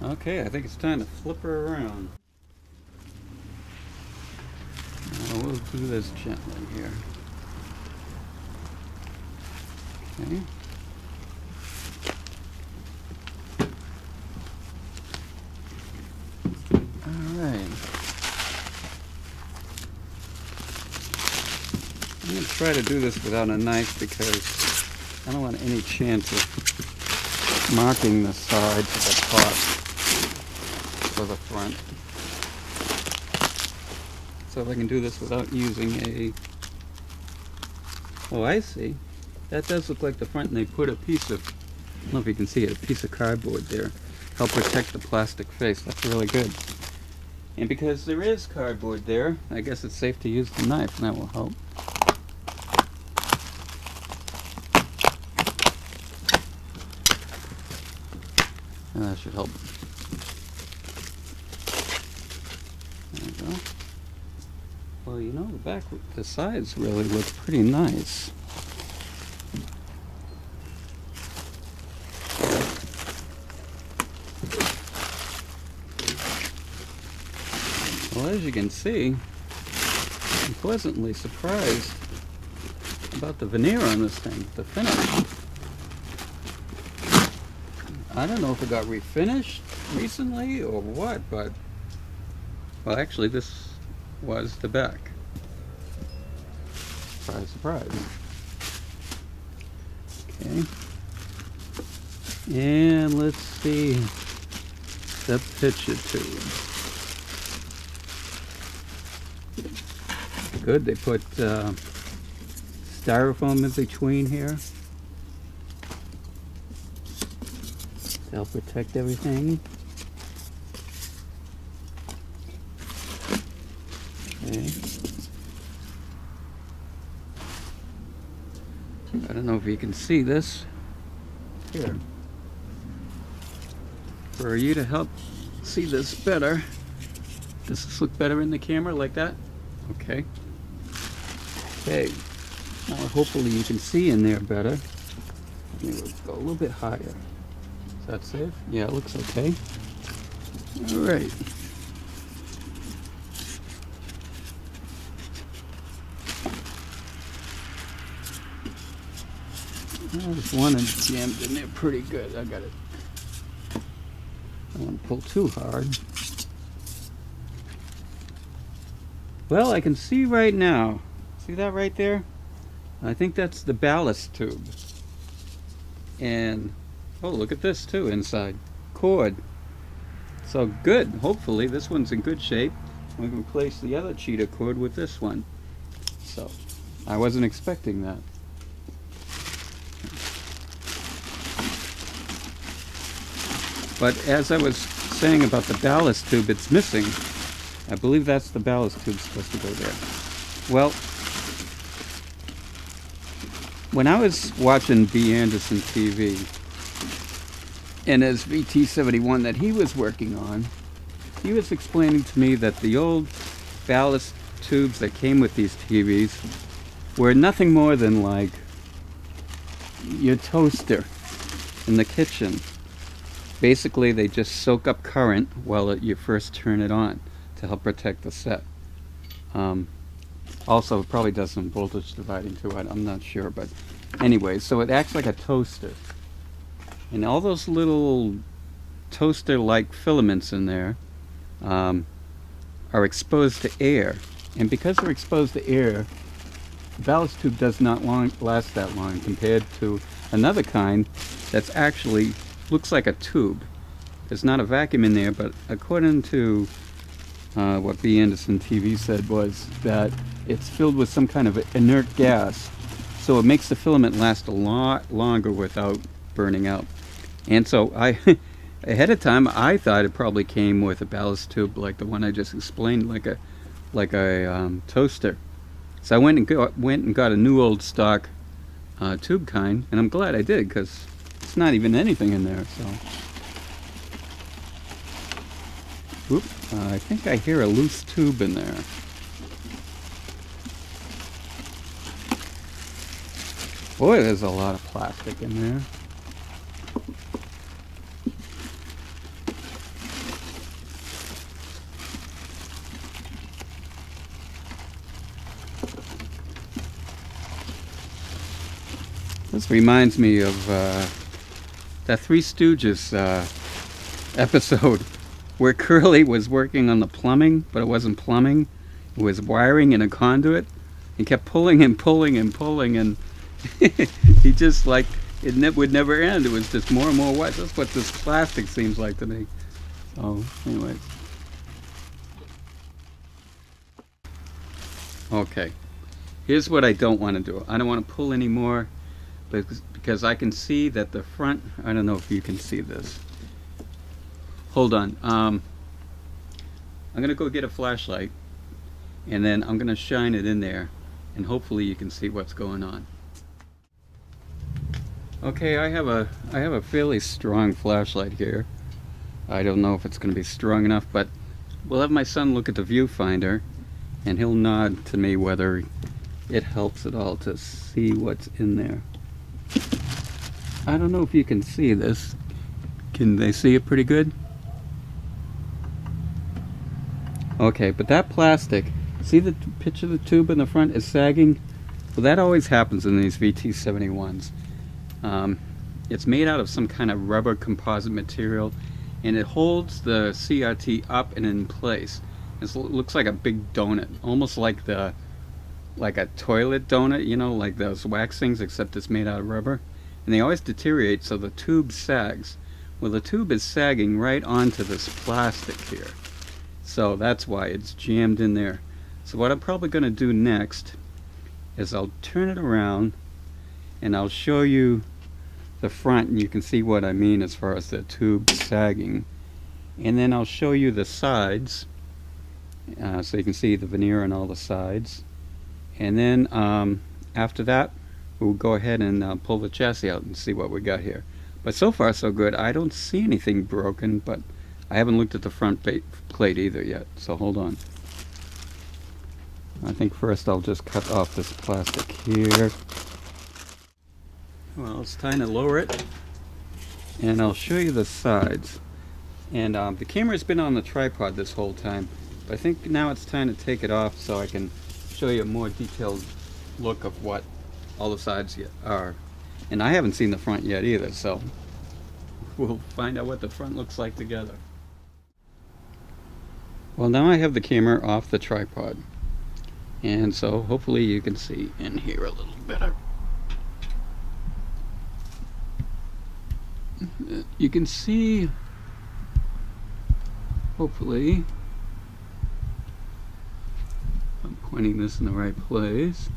Okay, I think it's time to flip her around. Now we'll do this gently here. Okay. Alright. I'm going to try to do this without a knife because I don't want any chance of marking the sides of the top or the front. So if I can do this without using a... Oh, I see. That does look like the front, and they put a piece of, I don't know if you can see it, a piece of cardboard there. Help protect the plastic face. That's really good. And because there is cardboard there, I guess it's safe to use the knife, and that will help. And that should help. There we go. Well, you know, the sides really look pretty nice. Well, as you can see, I'm pleasantly surprised about the veneer on this thing, the finish. I don't know if it got refinished recently or what, but, well, actually this was the back. Surprise, surprise. Okay. And let's see the picture tube. Good, they put styrofoam in between here to help protect everything. Okay. I don't know if you can see this. Here. For you to help see this better, does this look better in the camera like that? Okay. Okay. Now hopefully you can see in there better. Maybe let's go a little bit higher. Is that safe? Yeah, it looks okay. Alright. Well, this one is jammed in there pretty good. I got it. I don't want to pull too hard. Well, I can see right now. See that right there? I think that's the ballast tube. And, oh, look at this too inside. Cord. So good. Hopefully this one's in good shape. We can replace the other cheetah cord with this one. So, I wasn't expecting that. But as I was saying about the ballast tube, it's missing. I believe that's the ballast tube supposed to go there. Well, when I was watching B. Anderson TV, and his VT-71 that he was working on, he was explaining to me that the old ballast tubes that came with these TVs were nothing more than like your toaster in the kitchen. Basically, they just soak up current while you first turn it on to help protect the set. Also, it probably does some voltage dividing too. I'm not sure, but anyway, so it acts like a toaster. And all those little toaster-like filaments in there are exposed to air. And because they're exposed to air, the ballast tube does not last that long compared to another kind that's actually looks like a tube. There's not a vacuum in there, but according to what B. Anderson TV said was that it's filled with some kind of inert gas, so it makes the filament last a lot longer without burning out. And so ahead of time, I thought it probably came with a ballast tube like the one I just explained, like a toaster. So I went and got a new old stock tube kind, and I'm glad I did because it's not even anything in there. So, oop, I think I hear a loose tube in there. Boy, there's a lot of plastic in there. This reminds me of that Three Stooges episode where Curly was working on the plumbing, but it wasn't plumbing. It was wiring in a conduit. He kept pulling and pulling and pulling, and he just like, it would never end. It was just more and more wet. That's what this plastic seems like to me. So, anyways. Okay. Here's what I don't want to do. I don't want to pull anymore because I can see that the front, I don't know if you can see this. Hold on. I'm going to go get a flashlight, and then I'm going to shine it in there, and hopefully you can see what's going on. Okay, I have a fairly strong flashlight here. I don't know if it's going to be strong enough, but we'll have my son look at the viewfinder, and he'll nod to me whether it helps at all to see what's in there. I don't know if you can see this. Can they see it pretty good? Okay, but that plastic, see the pitch of the tube in the front is sagging? Well, that always happens in these VT-71s. It's made out of some kind of rubber composite material, and it holds the CRT up and in place. It looks like a big donut, almost like a toilet donut, you know, like those wax things, except it's made out of rubber. And they always deteriorate, so the tube sags. Well, the tube is sagging right onto this plastic here, so that's why it's jammed in there. So what I'm probably going to do next is I'll turn it around and I'll show you the front, and you can see what I mean as far as the tube sagging. And then I'll show you the sides, so you can see the veneer on all the sides. And then after that, we'll go ahead and pull the chassis out and see what we got here. But so far so good. I don't see anything broken, but I haven't looked at the front plate either yet, so hold on. I think first I'll just cut off this plastic here. Well, it's time to lower it, and I'll show you the sides. And the camera's been on the tripod this whole time, but I think now it's time to take it off so I can show you a more detailed look of what all the sides are. And I haven't seen the front yet either, so we'll find out what the front looks like together. Well, now I have the camera off the tripod, and so hopefully you can see in here a little better. You can see, hopefully, I'm pointing this in the right place.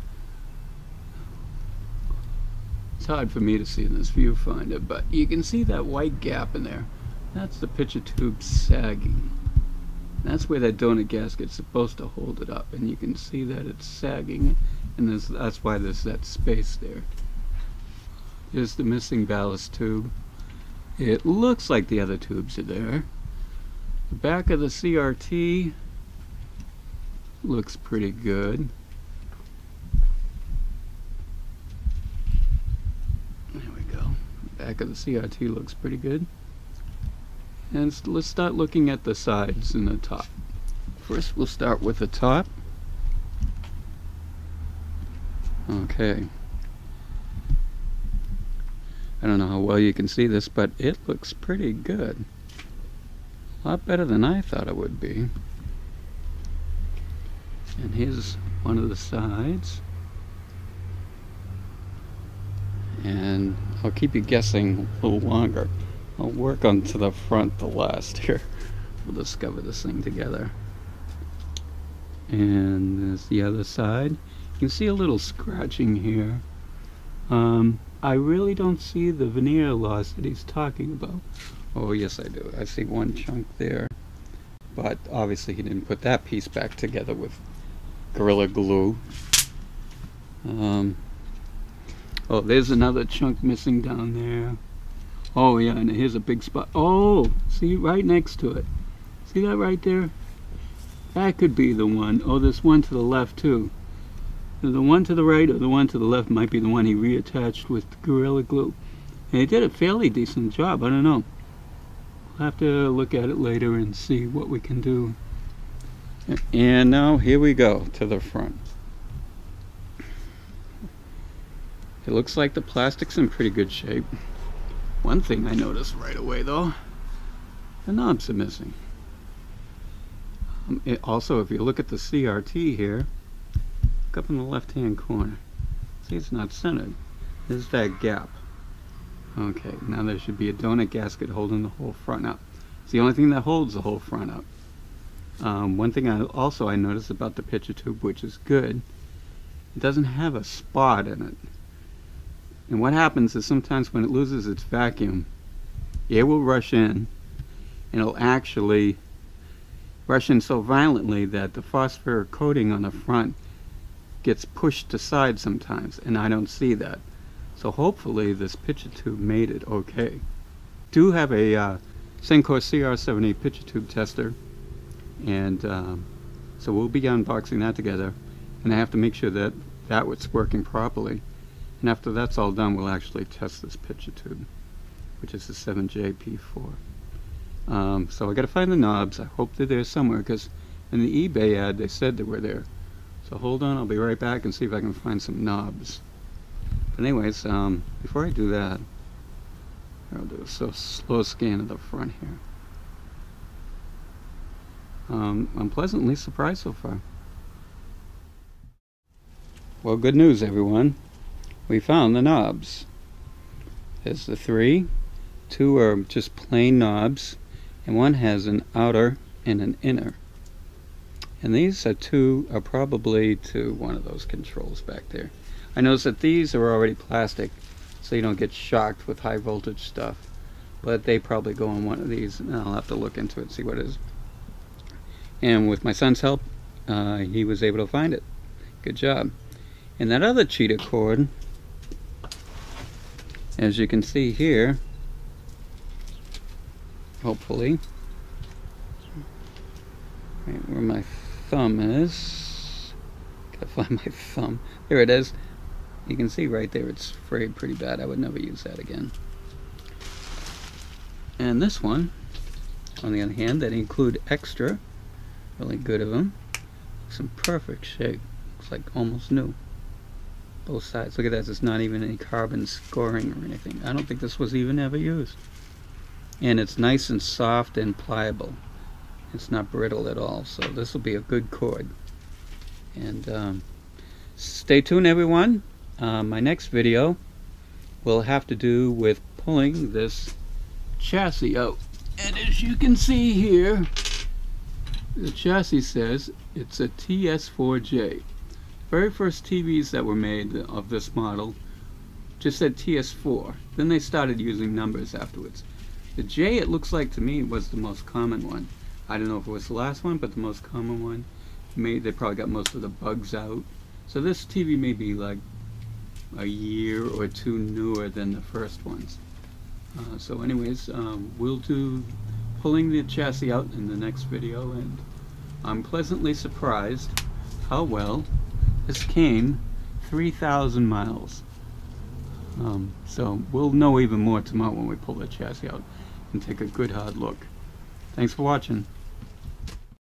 It's hard for me to see in this viewfinder, but you can see that white gap in there. That's the picture tube sagging. That's where that donut gasket's supposed to hold it up, and you can see that it's sagging, and that's why there's that space there. Here's the missing ballast tube. It looks like the other tubes are there. The back of the CRT looks pretty good. There we go. The back of the CRT looks pretty good. And let's start looking at the sides and the top. First we'll start with the top. Okay. I don't know how well you can see this, but it looks pretty good. A lot better than I thought it would be. And here's one of the sides. And I'll keep you guessing a little longer. I'll work on to the front the last here. We'll discover this thing together. And there's the other side. You can see a little scratching here. I really don't see the veneer loss that he's talking about. Oh yes I do. I see one chunk there. But obviously he didn't put that piece back together with Gorilla Glue. Oh, there's another chunk missing down there. Oh yeah, and here's a big spot. Oh, see right next to it. See that right there? That could be the one. Oh, there's one to the left too. The one to the right or the one to the left might be the one he reattached with Gorilla Glue. And he did a fairly decent job. I don't know. We'll have to look at it later and see what we can do. And now here we go to the front. It looks like the plastic's in pretty good shape. One thing I noticed right away though, the knobs are missing. Also, if you look at the CRT here, look up in the left hand corner. See, it's not centered. There's that gap. Okay, now there should be a donut gasket holding the whole front up. It's the only thing that holds the whole front up. One thing I noticed about the picture tube, which is good, it doesn't have a spot in it. And what happens is sometimes when it loses its vacuum, air will rush in, and it'll actually rush in so violently that the phosphor coating on the front gets pushed aside sometimes, and I don't see that. So hopefully this picture tube made it okay. Do have a Sencor CR70 picture tube tester, and so we'll be unboxing that together, and I have to make sure that was working properly. And after that's all done, we'll actually test this picture tube, which is the 7JP4. So I got to find the knobs. I hope they're there somewhere, because in the eBay ad they said they were there. So hold on, I'll be right back and see if I can find some knobs. But anyways, before I do that, I'll do a slow scan of the front here. I'm pleasantly surprised so far. Well, good news everyone. We found the knobs. There's the three. Two are just plain knobs, and one has an outer and an inner. And these are probably to one of those controls back there. I noticed that these are already plastic, so you don't get shocked with high voltage stuff. But they probably go on one of these, and I'll have to look into it, see what it is. And with my son's help, he was able to find it. Good job. And that other cheetah cord, as you can see here, hopefully, right where my thumb is, gotta find my thumb, there it is. You can see right there it's frayed pretty bad. I would never use that again. And this one, on the other hand, that include extra, really good of them. Looks in perfect shape. Looks like almost new. Both sides. Look at that. There's not even any carbon scoring or anything. I don't think this was even ever used. And it's nice and soft and pliable. It's not brittle at all. So this will be a good cord. And stay tuned everyone. My next video will have to do with pulling this chassis out. And as you can see here, the chassis says it's a TS4J. Very first TVs that were made of this model just said TS4. Then they started using numbers afterwards. The J, it looks like to me, was the most common one. I don't know if it was the last one, but the most common one. They probably got most of the bugs out. So this TV may be like a year or two newer than the first ones. So anyways, we'll do pulling the chassis out in the next video, and I'm pleasantly surprised how well this came 3,000 miles. So we'll know even more tomorrow when we pull the chassis out and take a good hard look. Thanks for watching.